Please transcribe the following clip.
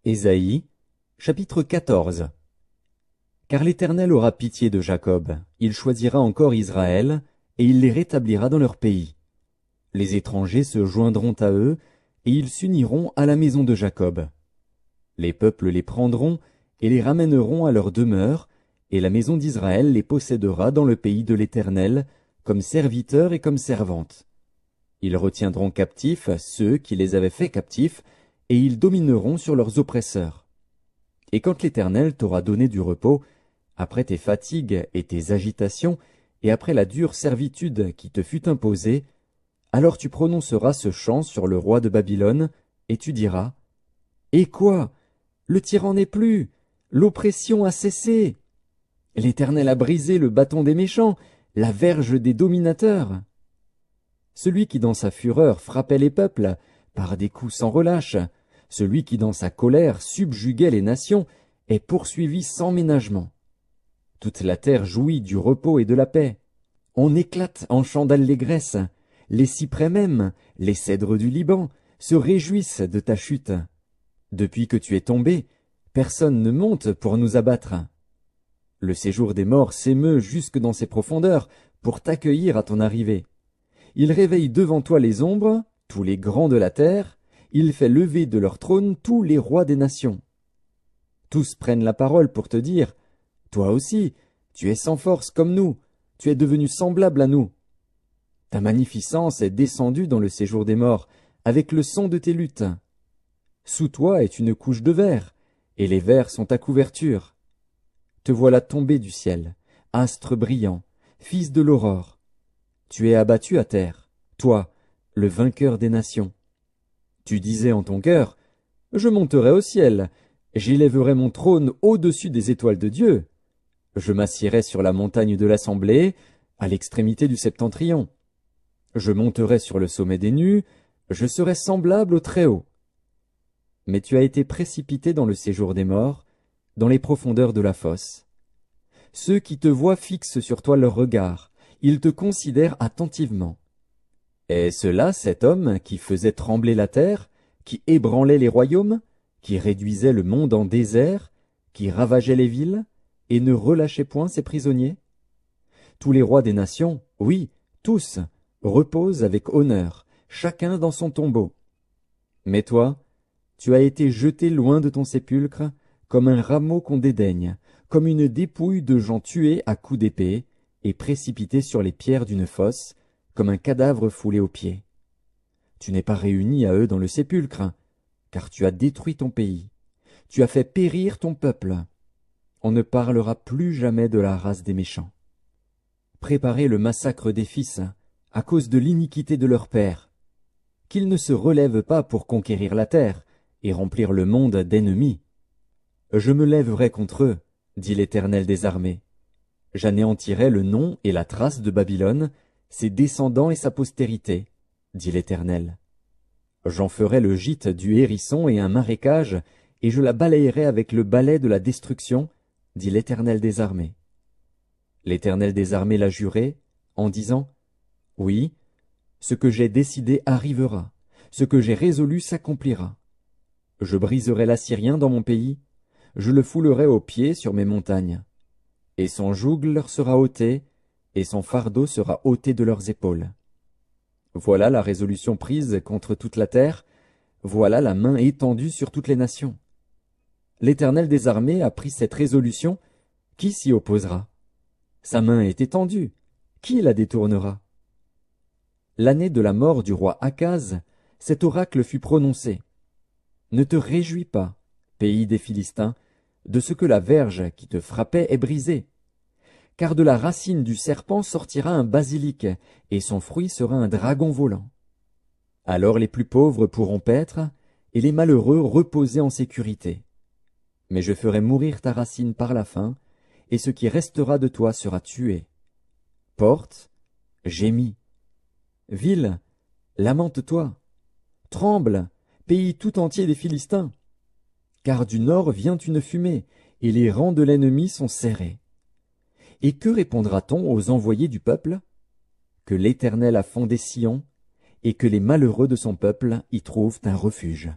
Ésaïe, chapitre 14. Car l'Éternel aura pitié de Jacob, il choisira encore Israël, et il les rétablira dans leur pays. Les étrangers se joindront à eux, et ils s'uniront à la maison de Jacob. Les peuples les prendront, et les ramèneront à leur demeure, et la maison d'Israël les possédera dans le pays de l'Éternel, comme serviteurs et comme servantes. Ils retiendront captifs ceux qui les avaient faits captifs, et ils domineront sur leurs oppresseurs. Et quand l'Éternel t'aura donné du repos, après tes fatigues et tes agitations, et après la dure servitude qui te fut imposée, alors tu prononceras ce chant sur le roi de Babylone, et tu diras, « Et quoi? Le tyran n'est plus, l'oppression a cessé. L'Éternel a brisé le bâton des méchants, la verge des dominateurs. Celui qui dans sa fureur frappait les peuples, par des coups sans relâche, celui qui dans sa colère subjuguait les nations, est poursuivi sans ménagement. Toute la terre jouit du repos et de la paix. On éclate en chants d'allégresse. Les cyprès même, les cèdres du Liban, se réjouissent de ta chute. Depuis que tu es tombé, personne ne monte pour nous abattre. Le séjour des morts s'émeut jusque dans ses profondeurs pour t'accueillir à ton arrivée. Il réveille devant toi les ombres, tous les grands de la terre, il fait lever de leur trône tous les rois des nations. Tous prennent la parole pour te dire, « Toi aussi, tu es sans force comme nous, tu es devenu semblable à nous. Ta magnificence est descendue dans le séjour des morts, avec le son de tes luttes. Sous toi est une couche de verre, et les vers sont ta couverture. Te voilà tombé du ciel, astre brillant, fils de l'aurore. Tu es abattu à terre, toi, le vainqueur des nations. Tu disais en ton cœur, « Je monterai au ciel, j'élèverai mon trône au-dessus des étoiles de Dieu. Je m'assiérai sur la montagne de l'assemblée, à l'extrémité du septentrion. Je monterai sur le sommet des nues, je serai semblable au Très-Haut. » Mais tu as été précipité dans le séjour des morts, dans les profondeurs de la fosse. Ceux qui te voient fixent sur toi leur regard, ils te considèrent attentivement. Est-ce là cet homme qui faisait trembler la terre, qui ébranlait les royaumes, qui réduisait le monde en désert, qui ravageait les villes, et ne relâchait point ses prisonniers? Tous les rois des nations, oui, tous, reposent avec honneur, chacun dans son tombeau. Mais toi, tu as été jeté loin de ton sépulcre, comme un rameau qu'on dédaigne, comme une dépouille de gens tués à coups d'épée, et précipités sur les pierres d'une fosse, comme un cadavre foulé aux pieds. Tu n'es pas réuni à eux dans le sépulcre, car tu as détruit ton pays. Tu as fait périr ton peuple. On ne parlera plus jamais de la race des méchants. Préparez le massacre des fils, à cause de l'iniquité de leur père. Qu'ils ne se relèvent pas pour conquérir la terre, et remplir le monde d'ennemis. Je me lèverai contre eux, dit l'Éternel des armées. J'anéantirai le nom et la trace de Babylone, ses descendants et sa postérité, dit l'Éternel. J'en ferai le gîte du hérisson et un marécage, et je la balayerai avec le balai de la destruction, dit l'Éternel des armées. L'Éternel des armées l'a juré, en disant, « Oui, ce que j'ai décidé arrivera, ce que j'ai résolu s'accomplira. Je briserai l'Assyrien dans mon pays, je le foulerai aux pieds sur mes montagnes, et son joug leur sera ôté, et son fardeau sera ôté de leurs épaules. Voilà la résolution prise contre toute la terre, voilà la main étendue sur toutes les nations. L'Éternel des armées a pris cette résolution, qui s'y opposera? Sa main est étendue, qui la détournera? L'année de la mort du roi Akaz, cet oracle fut prononcé. Ne te réjouis pas, pays des Philistins, de ce que la verge qui te frappait est brisée. Car de la racine du serpent sortira un basilic, et son fruit sera un dragon volant. Alors les plus pauvres pourront paître, et les malheureux reposer en sécurité. Mais je ferai mourir ta racine par la faim, et ce qui restera de toi sera tué. Porte, gémis. Ville, lamente-toi. Tremble, pays tout entier des Philistins. Car du nord vient une fumée, et les rangs de l'ennemi sont serrés. Et que répondra-t-on aux envoyés du peuple? Que l'Éternel a fondé Sion, et que les malheureux de son peuple y trouvent un refuge.